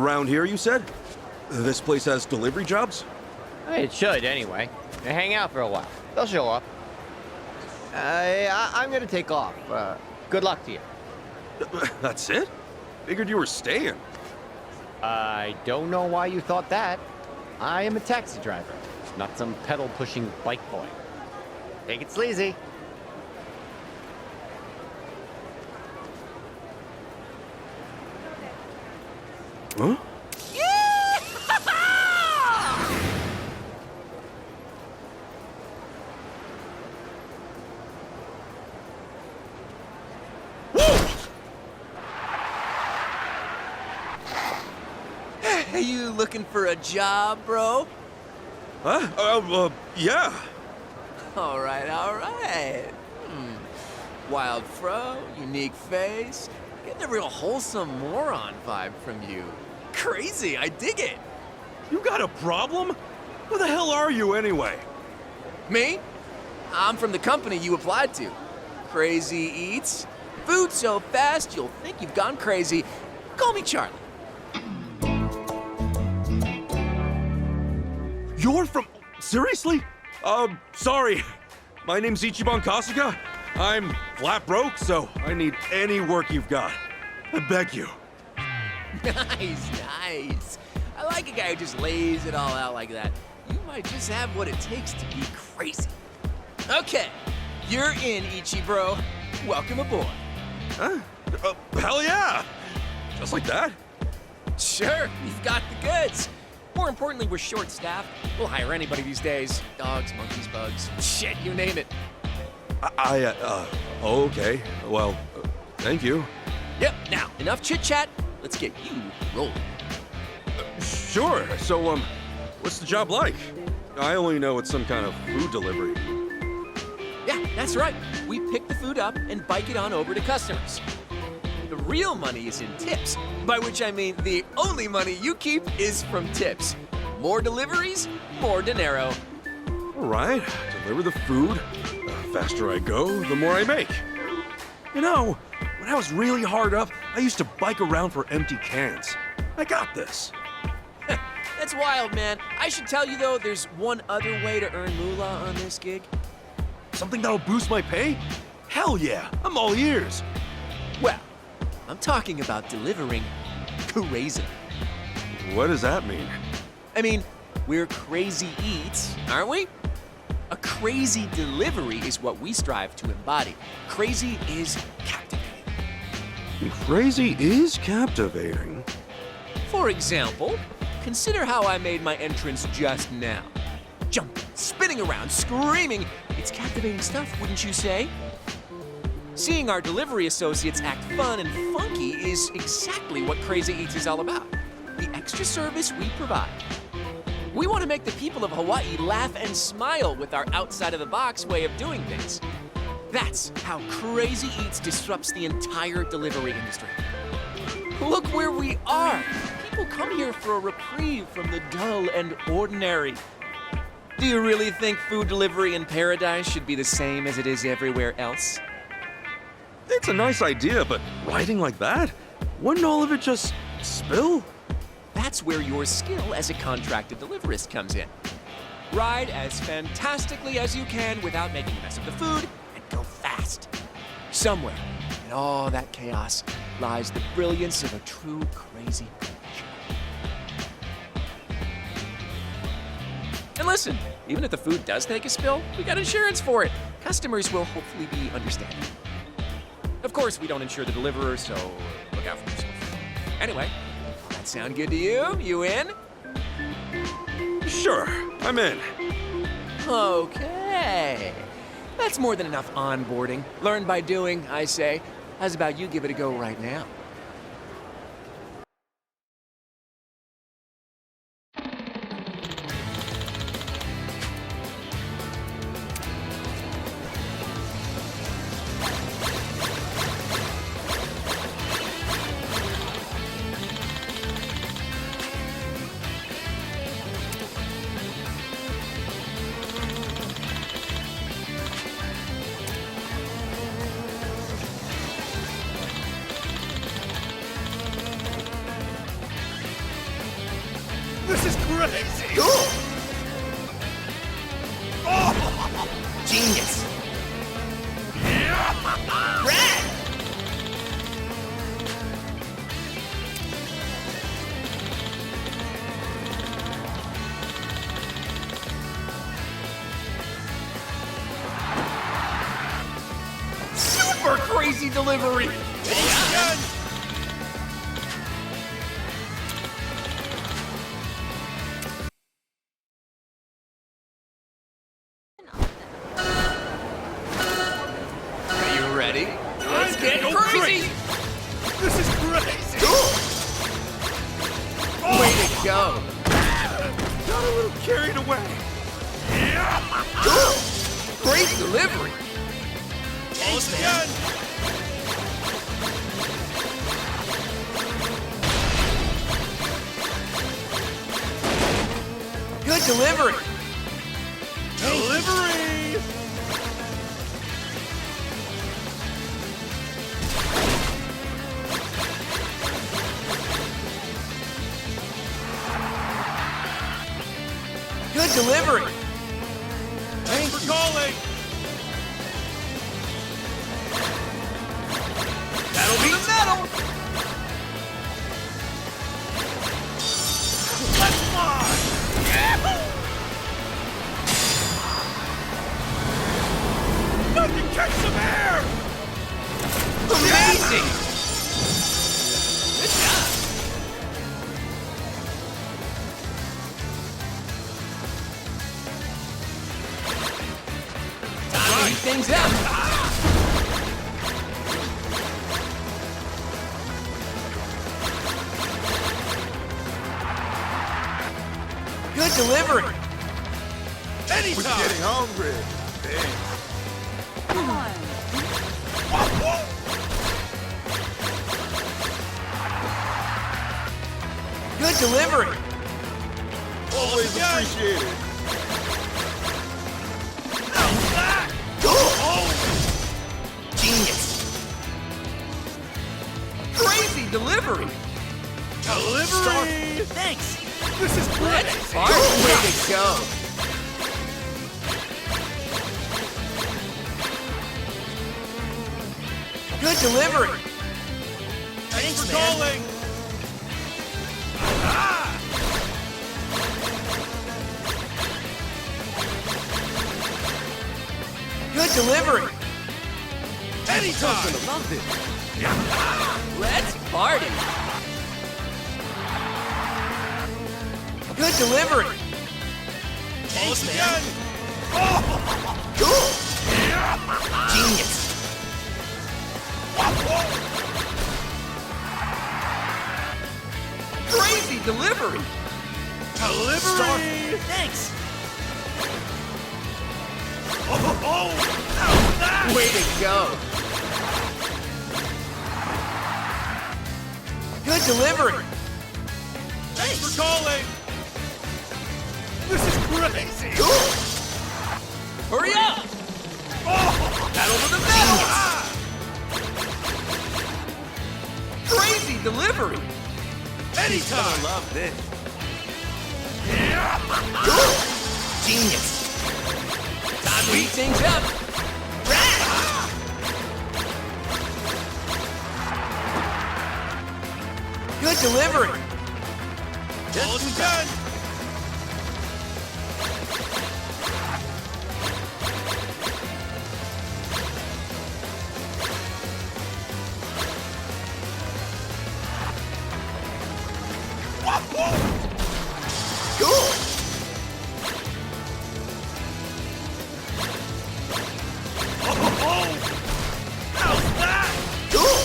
around here, you said? This place has delivery jobs? It should, anyway. They hang out for a while. They'll show up. I'm gonna take off. Good luck to you. That's it? Figured you were staying. I don't know why you thought that. I am a taxi driver, not some pedal-pushing bike boy. Take it sleazy. Huh? Are you looking for a job, bro? Huh? Yeah. All right. Wild fro, unique face. Getting a real wholesome moron vibe from you. Crazy, I dig it. You got a problem? Who the hell are you anyway? Me? I'm from the company you applied to. Crazy Eats. Food so fast you'll think you've gone crazy. Call me Charlie. You're from... Seriously? Sorry. My name's Ichiban Kasuga. I'm flat broke, so I need any work you've got. I beg you. Nice. I like a guy who just lays it all out like that. You might just have what it takes to be crazy. Okay, you're in, Ichi bro. Welcome aboard. Huh? Hell yeah! Just like that? Sure, you've got the goods. More importantly, we're short-staffed. We'll hire anybody these days. Dogs, monkeys, bugs, shit, you name it. Okay. Well, thank you. Yep, now, enough chit-chat. Let's get you rolling. Sure. So, what's the job like? I only know it's some kind of food delivery. Yeah, that's right. We pick the food up and bike it on over to customers. The real money is in tips, by which I mean the only money you keep is from tips. More deliveries, more dinero. All right, deliver the food. The faster I go, the more I make. You know, when I was really hard up, I used to bike around for empty cans. I got this. That's wild, man. I should tell you, though, there's one other way to earn moolah on this gig. Something that'll boost my pay? Hell yeah, I'm all ears. Well, I'm talking about delivering crazy. What does that mean? I mean, we're Crazy Eats, aren't we? A crazy delivery is what we strive to embody. Crazy is captivating. Crazy is captivating. For example, consider how I made my entrance just now. Jumping, spinning around, screaming. It's captivating stuff, wouldn't you say? Seeing our delivery associates act fun and funky is exactly what Crazy Eats is all about. The extra service we provide. We want to make the people of Hawaii laugh and smile with our outside-of-the-box way of doing things. That's how Crazy Eats disrupts the entire delivery industry. Look where we are. People come here for a reprieve from the dull and ordinary. Do you really think food delivery in paradise should be the same as it is everywhere else? It's a nice idea, but writing like that? Wouldn't all of it just spill? That's where your skill as a contracted deliverist comes in. Ride as fantastically as you can without making a mess of the food, and go fast. Somewhere in all that chaos lies the brilliance of a true crazy professional. And listen, even if the food does take a spill, we got insurance for it. Customers will hopefully be understanding. Of course, we don't insure the deliverer, so look out for yourself. Anyway, that sound good to you? You in? Sure, I'm in. Okay. That's more than enough onboarding. Learn by doing, I say. How's about you give it a go right now? crazy! Genius! Rad! Super crazy delivery! Are you ready? Let's get crazy! This is crazy! Way to go! Got a little carried away. Great delivery! Thanks, man. Good delivery! Delivery! Good delivery! Thanks for calling! That'll be the medal! Let's fly! Now you catch some air! Amazing! Good job! Time to heat things up! Good delivery! Anytime! We're getting hungry. Thanks. Good delivery! Always appreciated. Genius! Crazy delivery! Delivery! Thanks! This is Let's crazy! party! Way to go! Good delivery! Thanks for calling! Good delivery! Anytime! Love this! Let's party! Good delivery! Thanks, man! Genius! Crazy delivery! Delivery! Thanks! How's that? Way to go! Good delivery! Thanks for calling! This is crazy! Hurry up! Battle for the medal! Crazy delivery! Anytime! Love this! Genius! Time to heat things up! Good delivery! All is done! Cool! How's that? Cool!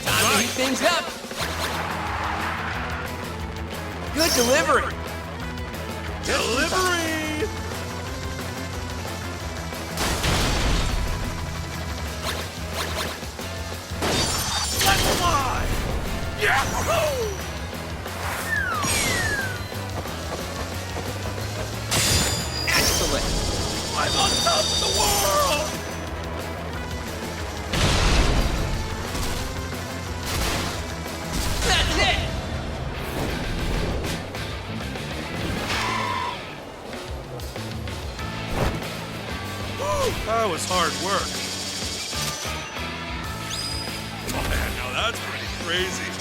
Time to heat things up! Good delivery! Delivery! Let's fly! Yahoo! Excellent! I'm on top of the world! That's it! That was hard work. Oh man, now that's pretty crazy.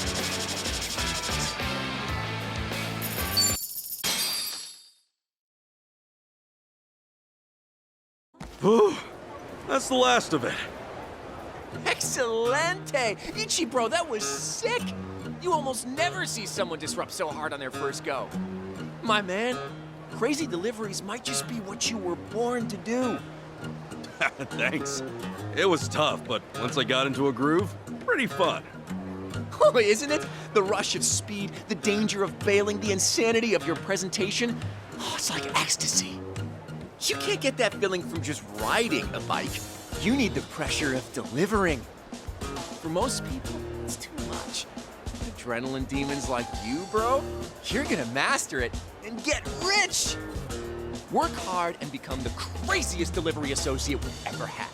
Whew. That's the last of it. Excelente! Ichi, bro, that was sick! You almost never see someone disrupt so hard on their first go. My man, crazy deliveries might just be what you were born to do. Thanks. It was tough, but once I got into a groove, pretty fun. Oh, isn't it? The rush of speed, the danger of bailing, the insanity of your presentation. Oh, it's like ecstasy. You can't get that feeling from just riding a bike. You need the pressure of delivering. For most people, it's too much. Adrenaline demons like you, bro, you're gonna master it and get rich. Work hard and become the craziest delivery associate we've ever had.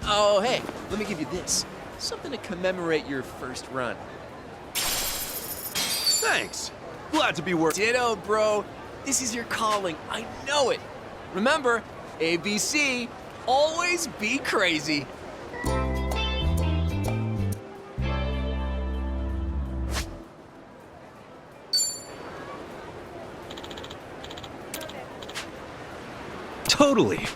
Oh, hey, let me give you this. Something to commemorate your first run. Thanks. Glad to be working. Ditto, bro. This is your calling. I know it. Remember, ABC, always be crazy. Totally.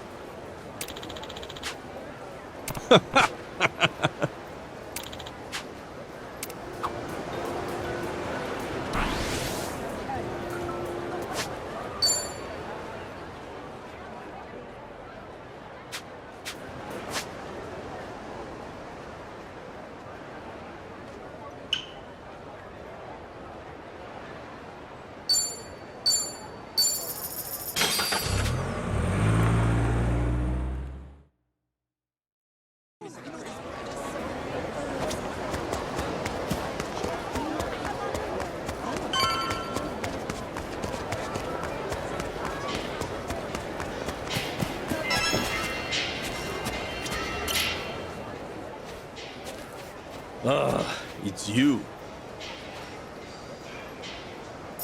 It's you.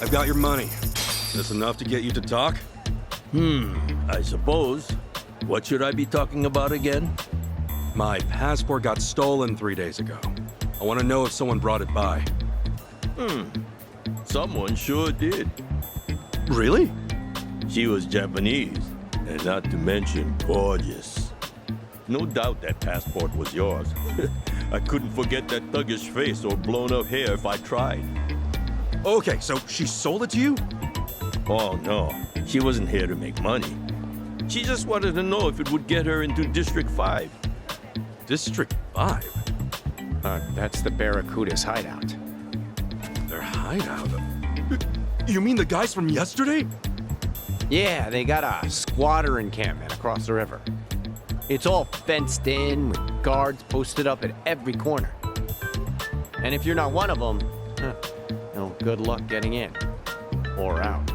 I've got your money. This enough to get you to talk? I suppose. What should I be talking about again? My passport got stolen 3 days ago. I want to know if someone brought it by. Someone sure did. Really? She was Japanese, and not to mention gorgeous. No doubt that passport was yours. I couldn't forget that thuggish face or blown-up hair if I tried. Okay, so she sold it to you? Oh, no. She wasn't here to make money. She just wanted to know if it would get her into District 5. District 5? That's the Barracuda's hideout. Their hideout? You mean the guys from yesterday? Yeah, they got a squatter encampment across the river. It's all fenced in with guards posted up at every corner. And if you're not one of them, good luck getting in or out.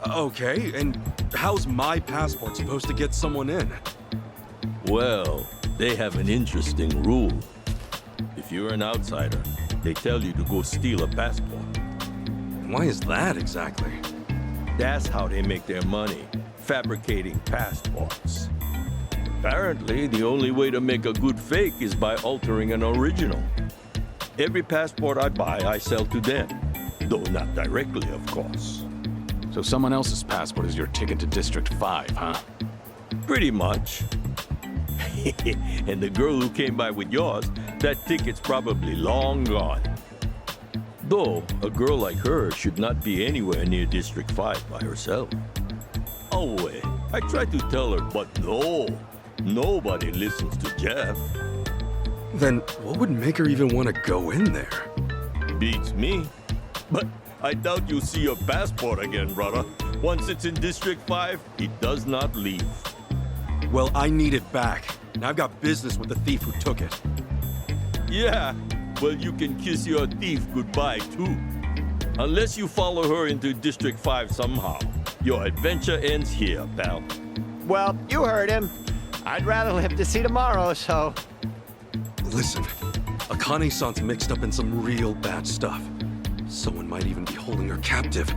Okay, and how's my passport supposed to get someone in? Well, they have an interesting rule. If you're an outsider, they tell you to go steal a passport. Why is that exactly? That's how they make their money, fabricating passports. Apparently, the only way to make a good fake is by altering an original. Every passport I buy, I sell to them. Though not directly, of course. So someone else's passport is your ticket to District 5, huh? Pretty much. And the girl who came by with yours, that ticket's probably long gone. Though, a girl like her should not be anywhere near District 5 by herself. Oh, wait. I tried to tell her, but no. Nobody listens to Jeff. Then what would make her even want to go in there? Beats me. But I doubt you'll see your passport again, brother. Once it's in District 5, it does not leave. Well, I need it back. And I've got business with the thief who took it. Yeah, well, you can kiss your thief goodbye, too. Unless you follow her into District 5 somehow. Your adventure ends here, pal. Well, you heard him. I'd rather live to see tomorrow, so... Listen, Akane-san's mixed up in some real bad stuff. Someone might even be holding her captive.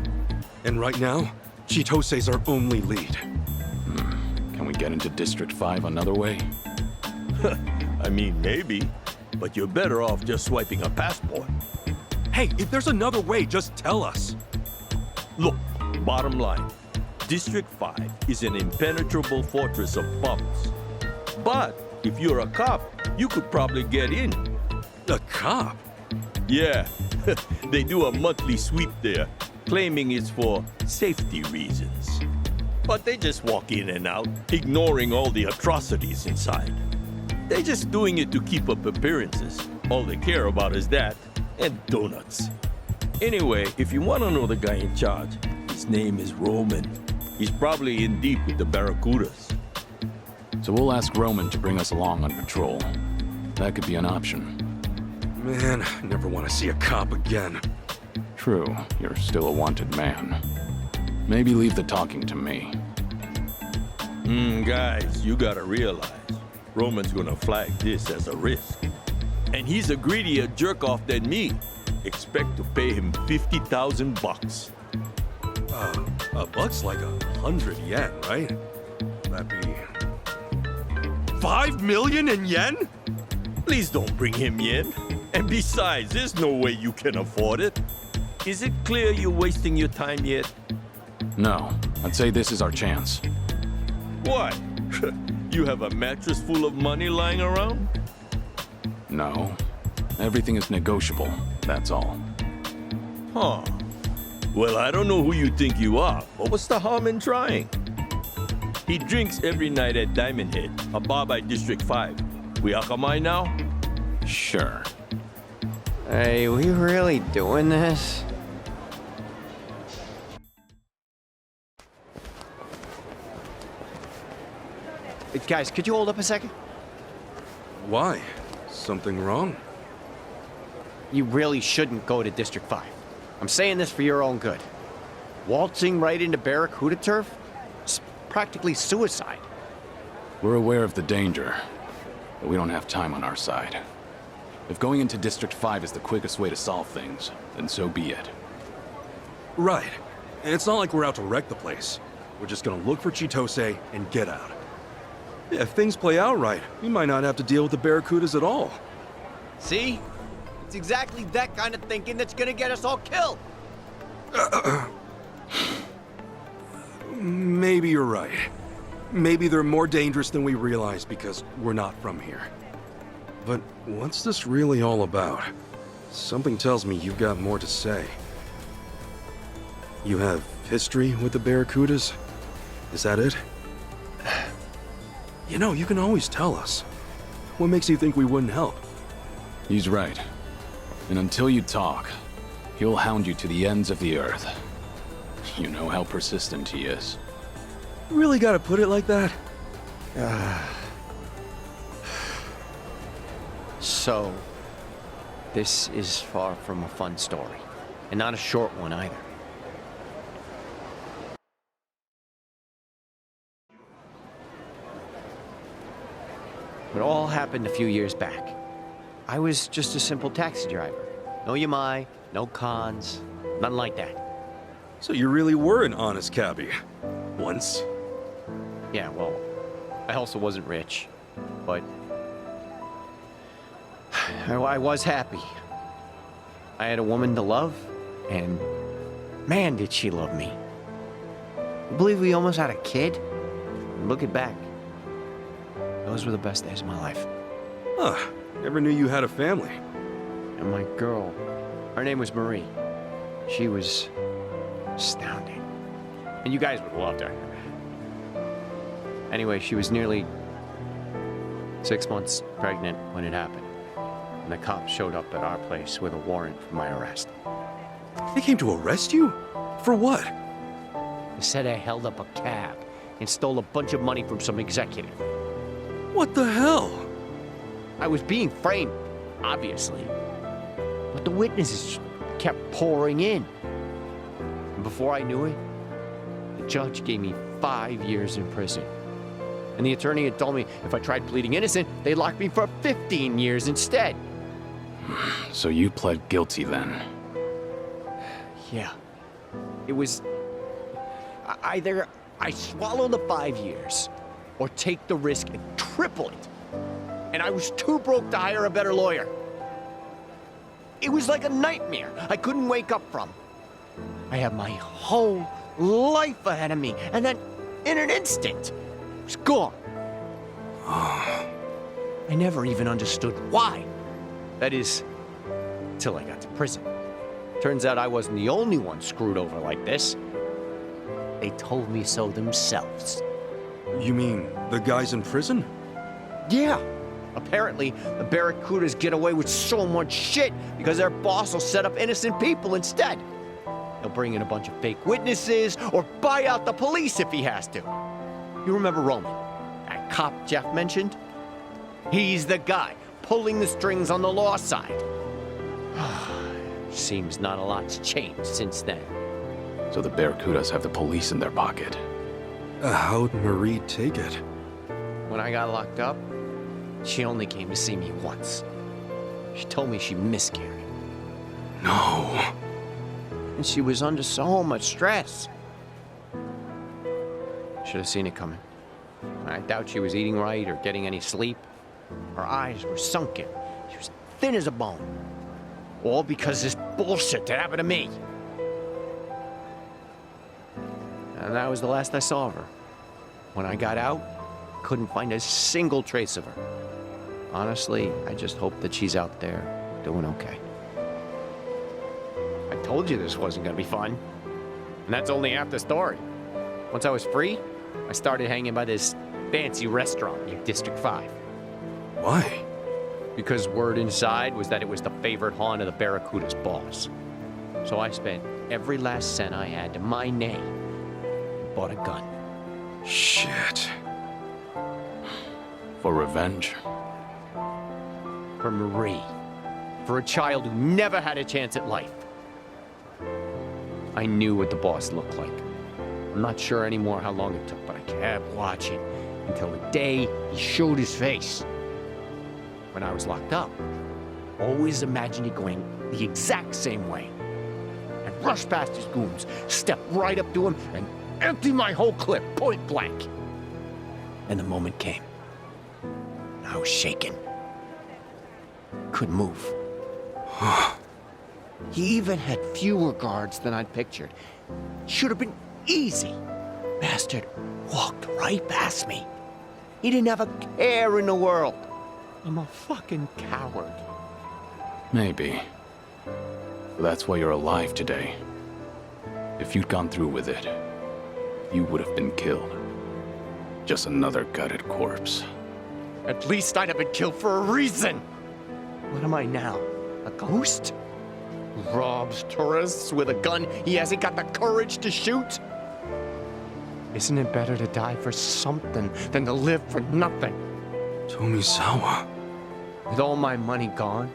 And right now, Chitose's our only lead. Can we get into District 5 another way? I mean, maybe, but you're better off just swiping a passport. Hey, if there's another way, just tell us. Look, bottom line, District 5 is an impenetrable fortress of bums. But if you're a cop, you could probably get in. A cop? Yeah, they do a monthly sweep there, claiming it's for safety reasons. But they just walk in and out, ignoring all the atrocities inside. They're just doing it to keep up appearances. All they care about is that and donuts. Anyway, if you want to know the guy in charge, his name is Roman. He's probably in deep with the Barracudas. So we'll ask Roman to bring us along on patrol. That could be an option. Man, I never want to see a cop again. True, you're still a wanted man. Maybe leave the talking to me. Guys, you gotta realize, Roman's gonna flag this as a risk. And he's a greedier jerk-off than me. Expect to pay him 50,000 bucks. A buck's like 100 yen, right? That'd be... 5 million in yen? Please don't bring him yen. And besides, there's no way you can afford it. Is it clear you're wasting your time yet? No, I'd say this is our chance. What? You have a mattress full of money lying around? No, everything is negotiable, that's all. Huh. Well, I don't know who you think you are, but what's the harm in trying? He drinks every night at Diamond Head, a bar by District 5. We akamai now? Sure. Hey, we really doing this? Guys, could you hold up a second? Why? Something wrong? You really shouldn't go to District 5. I'm saying this for your own good. Waltzing right into Barracuda turf? It's practically suicide. We're aware of the danger, but we don't have time on our side. If going into District 5 is the quickest way to solve things, then so be it. Right. And it's not like we're out to wreck the place. We're just gonna look for Chitose and get out. Yeah, if things play out right, we might not have to deal with the Barracudas at all. See? It's exactly that kind of thinking that's gonna get us all killed. Maybe you're right. Maybe they're more dangerous than we realize because we're not from here. But what's this really all about? Something tells me you've got more to say. You have history with the Barracudas? Is that it? You know, you can always tell us. What makes you think we wouldn't help? He's right. And until you talk, he'll hound you to the ends of the earth. You know how persistent he is. Really gotta put it like that? So, this is far from a fun story. And not a short one either. It all happened a few years back. I was just a simple taxi driver. No yamai, no cons, nothing like that. So you really were an honest cabbie. Once. Yeah, well, I also wasn't rich, but I was happy. I had a woman to love, and man, did she love me. I believe we almost had a kid. Looking back, those were the best days of my life. Huh. Never knew you had a family. And my girl, her name was Marie. She was astounding. And you guys would have loved her. Anyway, she was nearly 6 months pregnant when it happened. And the cops showed up at our place with a warrant for my arrest. They came to arrest you? For what? They said I held up a cab and stole a bunch of money from some executive. What the hell? I was being framed, obviously. But the witnesses kept pouring in. And before I knew it, the judge gave me 5 years in prison. And the attorney had told me if I tried pleading innocent, they'd lock me for 15 years instead. So you pled guilty then? Yeah. It was either I swallow the 5 years, or take the risk and triple it. And I was too broke to hire a better lawyer. It was like a nightmare I couldn't wake up from. I had my whole life ahead of me, and then in an instant, it was gone. I never even understood why. That is, till I got to prison. Turns out I wasn't the only one screwed over like this. They told me so themselves. You mean the guys in prison? Yeah. Apparently, the Barracudas get away with so much shit because their boss will set up innocent people instead. He'll bring in a bunch of fake witnesses or buy out the police if he has to. You remember Roman, that cop Jeff mentioned? He's the guy pulling the strings on the law side. Seems not a lot's changed since then. So the Barracudas have the police in their pocket. How'd Marie take it? When I got locked up, she only came to see me once. She told me she miscarried. No. And she was under so much stress. Should have seen it coming. I doubt she was eating right or getting any sleep. Her eyes were sunken. She was thin as a bone. All because of this bullshit that happened to me. And that was the last I saw of her. When I got out, couldn't find a single trace of her. Honestly, I just hope that she's out there doing okay. I told you this wasn't gonna be fun. And that's only half the story. Once I was free, I started hanging by this fancy restaurant near District 5. Why? Because word inside was that it was the favorite haunt of the Barracuda's boss. So I spent every last cent I had to my name and bought a gun. Shit. For revenge? For Marie. For a child who never had a chance at life. I knew what the boss looked like. I'm not sure anymore how long it took, but I kept watching until the day he showed his face. When I was locked up, always imagined it going the exact same way. I'd rush past his goons, step right up to him, and empty my whole clip point blank. And the moment came. I was shaking. Couldn't move. He even had fewer guards than I'd pictured. Should have been easy. Bastard walked right past me. He didn't have a care in the world. I'm a fucking coward. Maybe. But that's why you're alive today. If you'd gone through with it, you would have been killed. Just another gutted corpse. At least I'd have been killed for a reason. What am I now? A ghost? Who robs tourists with a gun he hasn't got the courage to shoot? Isn't it better to die for something than to live for nothing? Tomizawa. With all my money gone,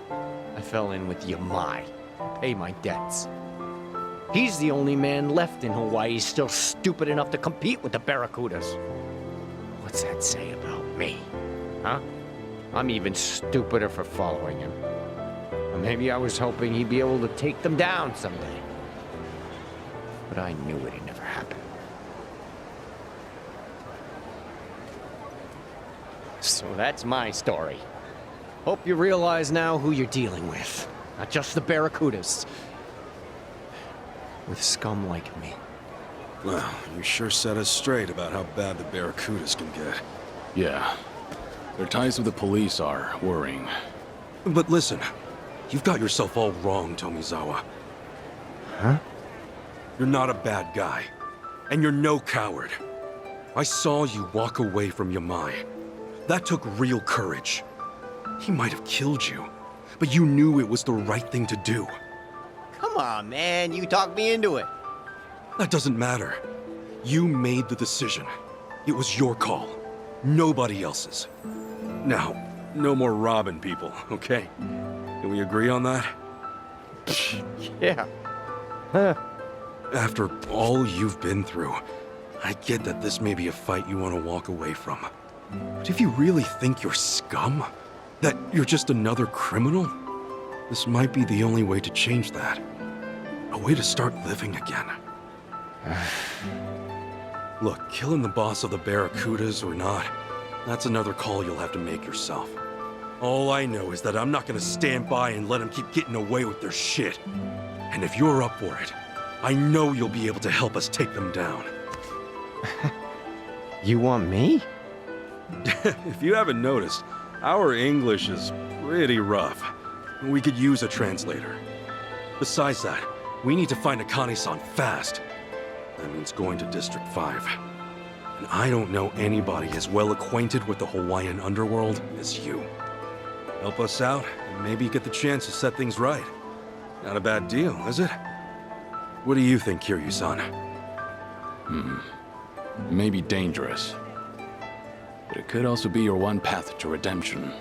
I fell in with Yamai to pay my debts. He's the only man left in Hawaii still stupid enough to compete with the Barracudas. What's that say about me? Huh? I'm even stupider for following him. Or maybe I was hoping he'd be able to take them down someday. But I knew it'd never happen. So that's my story. Hope you realize now who you're dealing with. Not just the Barracudas. With scum like me. Well, you sure set us straight about how bad the Barracudas can get. Yeah. Their ties with the police are worrying. But listen, you've got yourself all wrong, Tomizawa. Huh? You're not a bad guy. And you're no coward. I saw you walk away from Yamai. That took real courage. He might have killed you, but you knew it was the right thing to do. Come on, man. You talked me into it. That doesn't matter. You made the decision. It was your call. Nobody else's. Now, no more robbing people, okay? Can we agree on that? Yeah. Huh. After all you've been through, I get that this may be a fight you want to walk away from. But if you really think you're scum, that you're just another criminal, this might be the only way to change that. A way to start living again. Look, killing the boss of the Barracudas or not, that's another call you'll have to make yourself. All I know is that I'm not gonna stand by and let them keep getting away with their shit. And if you're up for it, I know you'll be able to help us take them down. You want me? If you haven't noticed, our English is pretty rough. We could use a translator. Besides that, we need to find Akane-san fast. That means going to District 5. And I don't know anybody as well acquainted with the Hawaiian underworld as you. Help us out, and maybe get the chance to set things right. Not a bad deal, is it? What do you think, Kiryu-san? It may be dangerous, but it could also be your one path to redemption.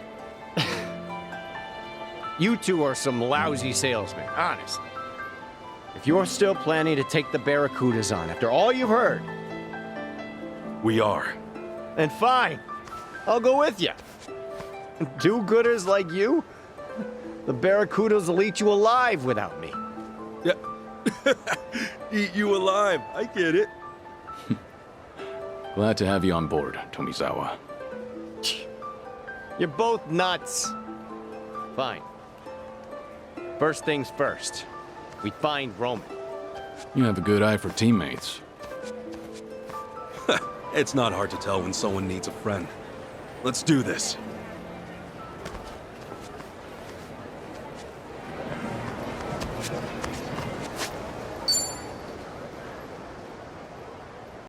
You two are some lousy salesmen, honestly. If you're still planning to take the Barracudas on after all you've heard, We are. then fine. I'll go with you. Do-gooders like you? The Barracudas will eat you alive without me. Yeah. Eat you alive. I get it. Glad to have you on board, Tomizawa. You're both nuts. Fine. First things first. We find Roman. You have a good eye for teammates. It's not hard to tell when someone needs a friend. Let's do this.